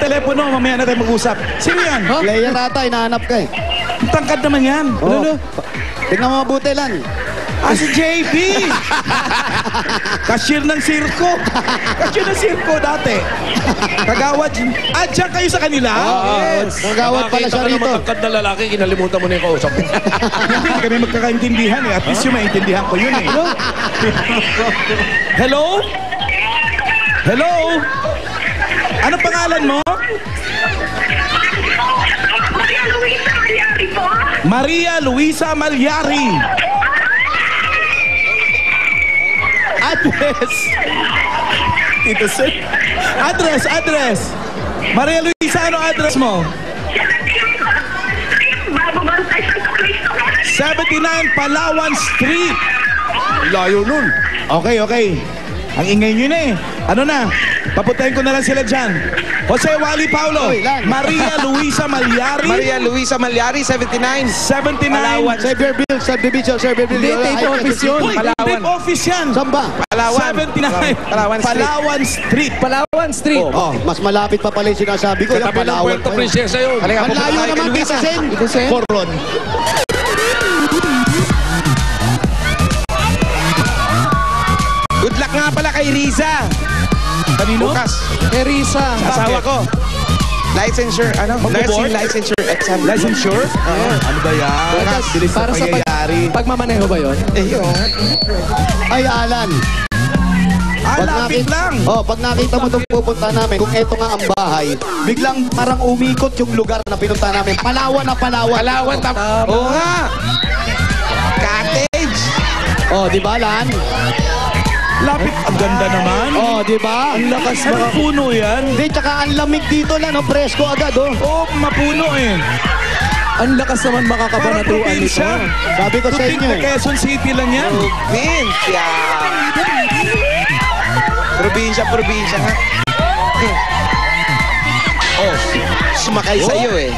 telepono, mamaya na tayo mag-usap. Sino yan? Huh? Player ata, hinahanap ka eh. Tangkad naman yan. Oh. Tingnan mo mabuti lang. Si JB! Cashier ng sirko. Cashier ng sirko dati. Kagawad. Diyan kayo sa kanila? Yes. Kagawad pala siya rito. Matangkad na lalaki, kinalimutan mo na yung kausap mo. Hindi kami magkakaintindihan eh. At least yung maintindihan ko yun eh. Hello? Hello? Ano pangalan mo? Maria Luisa Malyari po. Maria Luisa Malyari. Address. Ito sir. Address. Maria Luisa, ano address mo? Bababantay sa Cristo. 79 Palawan Street. Layo nun. Okay. Ang ingay nyo na eh. Ano na? Paputahin ko na lang sila dyan. Jose Wally Paulo. Maria Luisa Malyari. Maria Luisa Malyari, 79. 79. Palawan. Cyberville, subdivision, Cyberville. Hindi, tape office yun. Uy, Palawan. tape office yan. Samba. Palawan. 79. Palawan Street. Palawan Street. Palawan Street. Mas malapit pa pala yung sinasabi ko. Yung Katabi ng Palawan Puerto pa yun. Princesa yun. Halika, Ang pupunta layo tayo kay naman Luisa. kay Sen. Coron. Good luck nga pala kay Riza. Kanino? Bukas. Kay Risa. Asawa ko. Licensure, nursing licensure exam. Licensure? Ano ba yan? Bukas. Bilis na Para sa pangyayari. pagmamaneho ba yun? Yun. Ay, Alan. Lapit lang. Pag nakita mo itong pupunta namin, kung eto nga ang bahay, biglang parang umikot yung lugar na pinunta namin. Palawan na Palawan. Palawan. Oo nga. Cottage. Di ba, Alan? Lapit. Ang ganda naman. Di ba? Ang lakas mga puno yan. Hindi, tsaka ang lamig dito lang, presko agad, Mapuno eh. Ang lakas naman Parang makakabanatuan nito. probinsya. Sabi ko sa inyo eh. Quezon City lang yan. Probinsya nga. Sumakay sa'yo eh.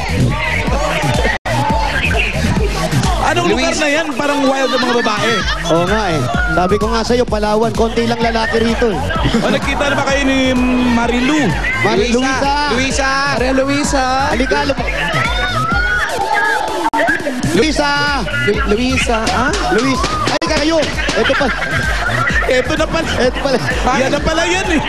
Anong lugar na yan? Parang wild ng mga babae. Oo nga eh. Sabi ko nga sa'yo, Palawan, konti lang lalaki rito eh. Nagkita na ba kayo ni Marilu? Luisa. Maria Luisa. Halika, Luisa! Luisa, Luis, halika kayo! Ito na pala. Yan na pala yan eh.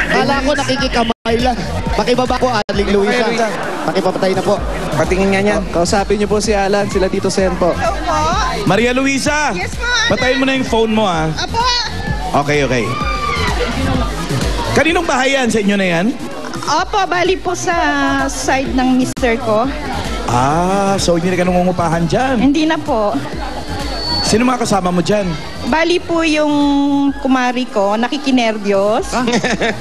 Kala ko nakikikamay lang. Pakibaba ko, Aling Luisa. Pakipapatay na po. Patingin nga niyan. Kausapin niyo po si Alan, sila Tito Sen po. Maria Luisa. Yes, po. Patayin mo na yung phone mo ah. Apo. Okay. Kaninong bahay yan? Sa inyo na yan? Opo, bali po sa side ng mister ko. So hindi na ka nangungupahan dyan. Hindi na po. Sino mga kasama mo dyan? Bali po yung kumari ko, nakikinervyos.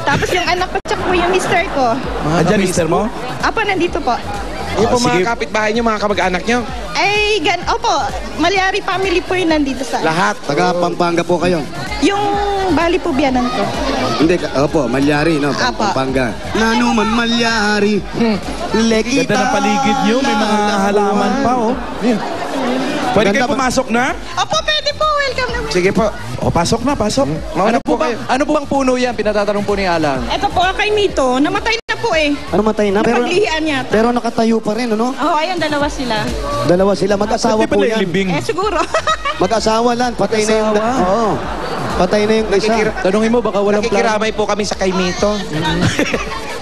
Tapos yung anak ko, tsaka po yung mister ko. Andyan, mister mo? Apo, nandito po. Yung po sige. mga kapitbahay niyo, mga kamag-anak niyo. Ay, opo, Malyari family po yung nandito sa... Lahat. Taga Pampanga po kayo. Yung bali po biyanan ko. Hindi, Malyari, no? Apa. Pampanga. Nano man Malyari. Lekita. Ganda ng paligid nyo. May mga halaman pa oh. Pwede kayo pumasok na? Opo, pwede po. Welcome naman. Sige po. Pasok na, pasok. Mauna po kayo. Ano po bang puno yan? Pinatatanong po ni Alan. Ito po kay Mito. Namatay na po eh. Ano matay na? Napaglihian niya. Pero nakatayo pa rin, ano? Ayun, dalawa sila. Dalawa sila, mag-asawa Di ba po yan. nailibing? Siguro. Mag-asawa lang, patay na yung... Oo. Patay na yung isa. Tanungin mo, baka walang plano. Nakikiramay po kami sa Kaimito.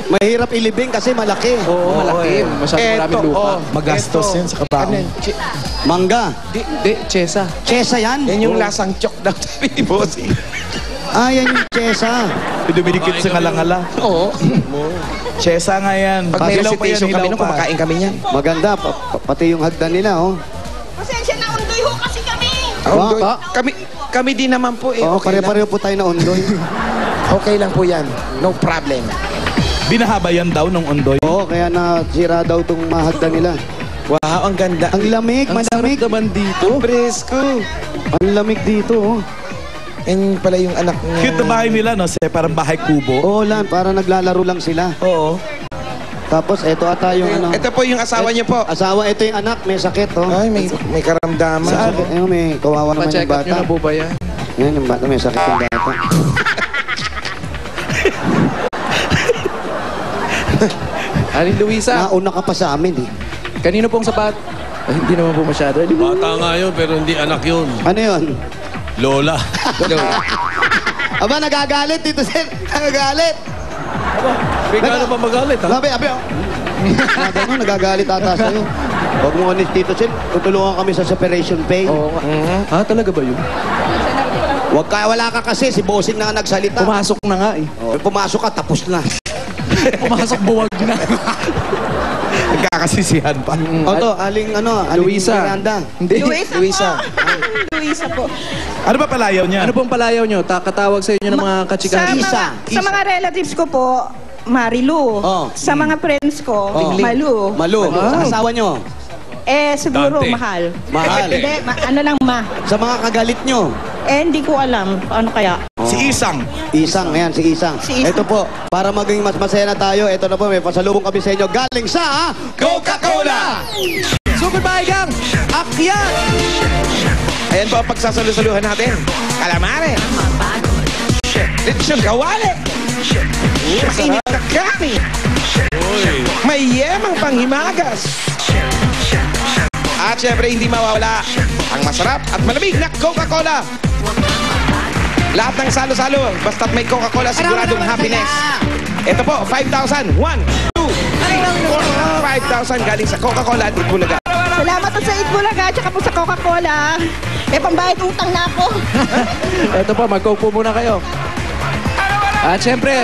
Mahirap ilibing kasi malaki. Oo, malaki. Masyadong maraming lupa. Magastos yan sa kabaong. Mangga. Di, Chesa. Chesa yan? Yan yung lasang chok daw sabi ni Bossing. Yan yung Chesa. Dumidikit sa ngalangala. Oo. Chesa nga yan. Pag may Hilaw pa yan, recitation kami hilaw nung pa. kumakain kami niyan. Maganda, pati yung hagdan nila, Pasensya na, undoy ho kasi kami. Ondoy. Ah. Kami din naman po eh. Oo, Okay lang. pare-pareho po tayo na ondoy. Okay lang po yan. No problem. Binahaba yan daw nung ondoy. Oo, kaya nasira daw tong mahagdan nila. Wow, ang ganda. Ang lamig, Ang sarap malamig. naman dito. Presko. Ang lamig dito, Yan pala yung anak niya. Cute na bahay nila, no? Parang bahay kubo. Oo lang, para naglalaro lang sila. Oo. Tapos, eto ata yung ano. Ito po yung asawa niyo po. Asawa, ito yung anak, may sakit, Ay, may karamdaman. Ayun, may kawawa naman Pa-check yung up nyo bata. na po ba yan? Yan, yung bata, may sakit yung bata. Aling Luisa, Nauna ka pa sa amin eh. kanino pong sapat? Ay, hindi naman po masyado. Bata nga yun, pero hindi anak yun. Ano yun? Lola. Aba, nagagalit dito, sir. Nagagalit. Bigla na ba magalit, ha? Abi, oh. Gano'n, nagagalit ata sa'yo. Huwag mo honest dito, sir. Tutulungan kami sa separation pay. Oo. Ah, talaga ba yun? Wala ka kasi, si Bossing na nga nagsalita. Pumasok na nga eh. Pumasok ka, tapos na. Pumasok, buwag na. Nagkakasisihan pa. Oto, aling Luisa. Miranda. Hindi. Luisa po. Luisa po. Ano ba palayaw niya? Ano pong palayaw nyo? Katawag sa inyo ng mga Sa, kachikahan. sa mga relatives ko po, Marilu. Oh. Sa mga friends ko, Oh. Malu. Malu. Sa asawa nyo. Siguro Dante. mahal. Mahal. Hindi, ano lang ma. Sa mga kagalit nyo. Hindi ko alam. Ano kaya? Si Isang. Isang, ayan, si Isang. Si Isang. Ito po, para maging mas masaya na tayo, ito na po, may pasalubong kami sa inyo. Galing sa Coca-Cola! Super Bahigang! Akyat! Ayan po ang pagsasalusuluhan natin. Calamare. Lechon kawali. Mainit na kami. May yemang panghimagas. At syempre, hindi mawawala ang masarap at malamig na Coca-Cola. Lahat ng salo-salo, basta't may Coca-Cola, siguradong happiness. Ito po, 5,000. 1, 2, 3, 4, 5,000 galing sa Coca-Cola at Itbulaga. Salamat po sa Itbulaga, tsaka po sa Coca-Cola. Pambayad utang na ako. Ito po, mag-coke po muna kayo. At syempre,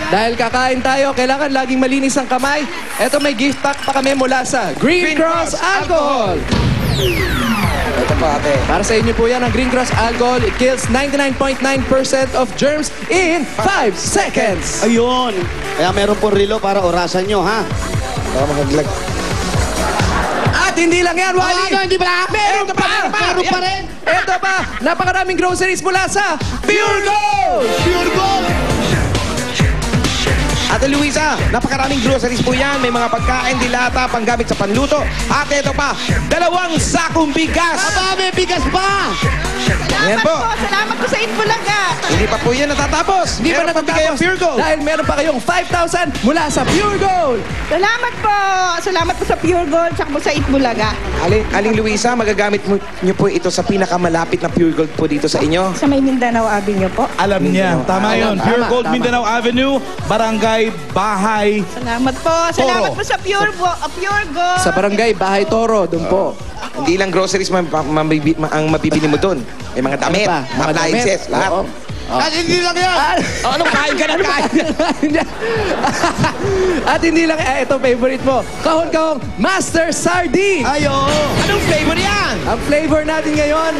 dahil kakain tayo, kailangan laging malinis ang kamay. Ito, may gift pack pa kami mula sa Green Cross Alcohol. Ito po ate. Para sa inyo po yan, ang Green Cross Alcohol. It kills 99.9% of germs in 5 seconds. Ayun. Kaya meron po relo para orasan nyo, ha? Baka makaglag. At hindi lang yan, Wally! Hindi ba? Meron pa! Meron pa rin! Ito pa! Napakaraming groceries mula sa Pure Gold! Pure Gold! Ate Luisa, napakaraming groceries po yan. May mga pagkain, dilata, panggamit sa panluto. At ito pa, 2 sakong bigas. Aba, may bigas pa! Ayan Salamat po. po. Salamat po sa Itbulaga. Hindi pa po yan natatapos. Hindi pa Meron pang bigay ang natatapos Pure Gold. dahil meron pa kayong 5,000 mula sa Pure Gold! Salamat po. Salamat po sa Pure Gold, tsaka po sa Itbulaga. Aling Luisa, magagamit niyo po ito sa pinakamalapit na Pure Gold po dito sa inyo. Sa may Mindanao Avenue po. Alam niya. Tama yun. Tama, Pure Gold tama. Mindanao Avenue, Barangay Bahay. Salamat po. Salamat Toro. po sa Pure Gold. Sa barangay Bahay Toro, doon po. Hindi lang groceries ang mabibili mo doon. May mga damit, Ano pa? mga appliances, damit. lahat. Oo. At hindi lang yan! Anong kain ka na kain? At hindi lang, ito favorite mo. Kahon-kahong Master Sardine. Ayo! Anong flavor yan? Ang flavor natin ngayon,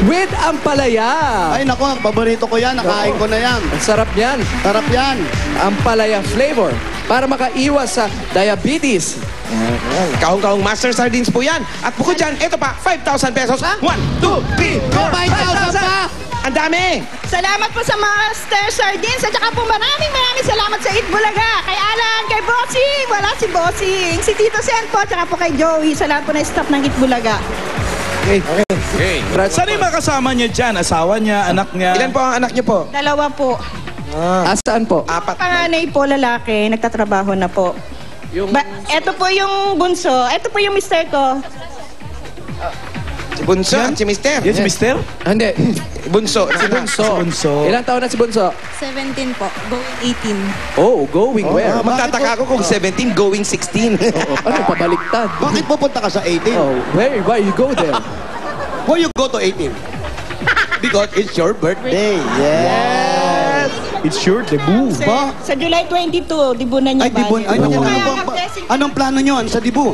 with ampalaya. Ay, naku, paborito ko yan. Nakain ko na yan. Ang sarap niyan. Sarap yan. Ampalaya flavor. Para makaiwas sa diabetes. Kahong-kahong Master Sardines po yan. At bukod dyan, ito pa, 5,000 pesos. 1, 2, 3, 4, 5,000 pa! Ang dami! Salamat po sa Master Sardines at saka po maraming salamat sa Itbulaga. Kay Alan, kay Bossing. Wala si Bossing. Si Tito Sen po, tsaka po kay Joey. Sa lahat po na staff ng Itbulaga. Okay. Saan yung mga kasama niya dyan? Asawa niya, anak niya? Ilan po ang anak niyo po? 2 po. Asaan po? 4. Panganay po, lalaki. Nagtatrabaho na po. Ito po yung bunso. Ito po yung mister ko. Si Bunso at si Mister. Yes, mister? Hindi. Bunso. Si Bunso. Si Bunso. Ilang taon na si Bunso? 17 po, going 18. Oh, going where? Magtataka ako kung 17 going 16. Ano, pabaliktad. Bakit pupunta ka sa 18? Oh, why you go there? Why you go to 18? Because it's your birthday. Yes! It's your debut. Sa July 22, dibu na niya Ay, Dibu. Ay, naku, Kaya ano ba? Anong plano nyo sa Dibu?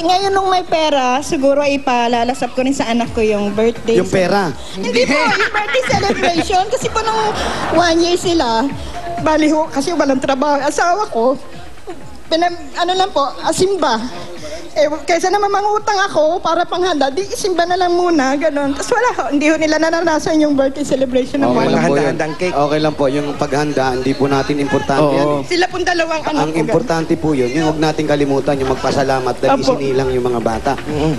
ngayon nung may pera, siguro ipalalasap ko rin sa anak ko yung birthday. Yung pera. Hindi po, yung birthday celebration. Kasi po nung 1 year sila, bali ho, kasi walang trabaho. Asawa ko, ano lang po, asimba. Kaysa naman mangutang ako para panghanda, di isimba na lang muna, gano'n. Tapos wala ho, hindi ho nila nananasan yung birthday celebration ng Okay Mga lang po yun. handa-handang cake. Okay lang po, yung paghanda, hindi po natin importante yan. Oo. Sila pong dalawang anak Ang ko. importante po yun, yung huwag natin kalimutan yung magpasalamat dahil Opo. isinilang yung mga bata.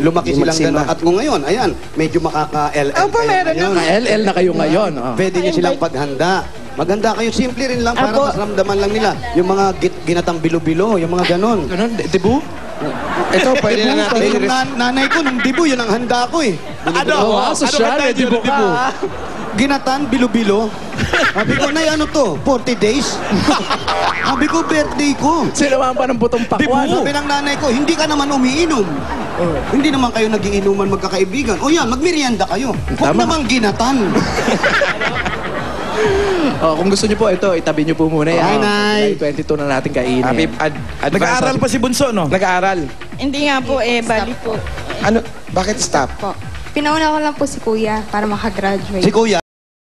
Lumaki Yung silang magsimba. gano'n. At kung ngayon, ayan, medyo makaka-LL Opo, kayo meron ngayon. na. LL na kayo ngayon. Oh. Pwede nyo silang paghanda. Maganda kayo. Simple rin lang para Apo. mas ramdaman lang nila. Yung mga ginatang bilo-bilo, yung mga ganon. Ganun, dibu? Ito, pwede na natin Yung nanay ko, nung dibu, yun ang handa ko eh. Ano? sosyal, ba tayo dibu dyan, ka. Ginatan, bilo-bilo. Sabi ko, Nay, ano to? 40 days? Sabi ko, birthday ko. Sinamaan pa ng butong pakwan. Sabi ng nanay ko, hindi ka naman umiinom. Hindi naman kayo naging inuman magkakaibigan. O yan, magmerienda kayo. Huwag namang ginatan. Kung gusto niyo po, ito, itabi niyo po muna yan. Ay, Nay. Dahil 22 na natin kainin. Nag-aaral pa si Bunso, no? Nag-aaral. Hindi nga po bali po. Ano? Bakit stop? Po. Pinauna ko lang po si Kuya para makagraduate. Si Kuya,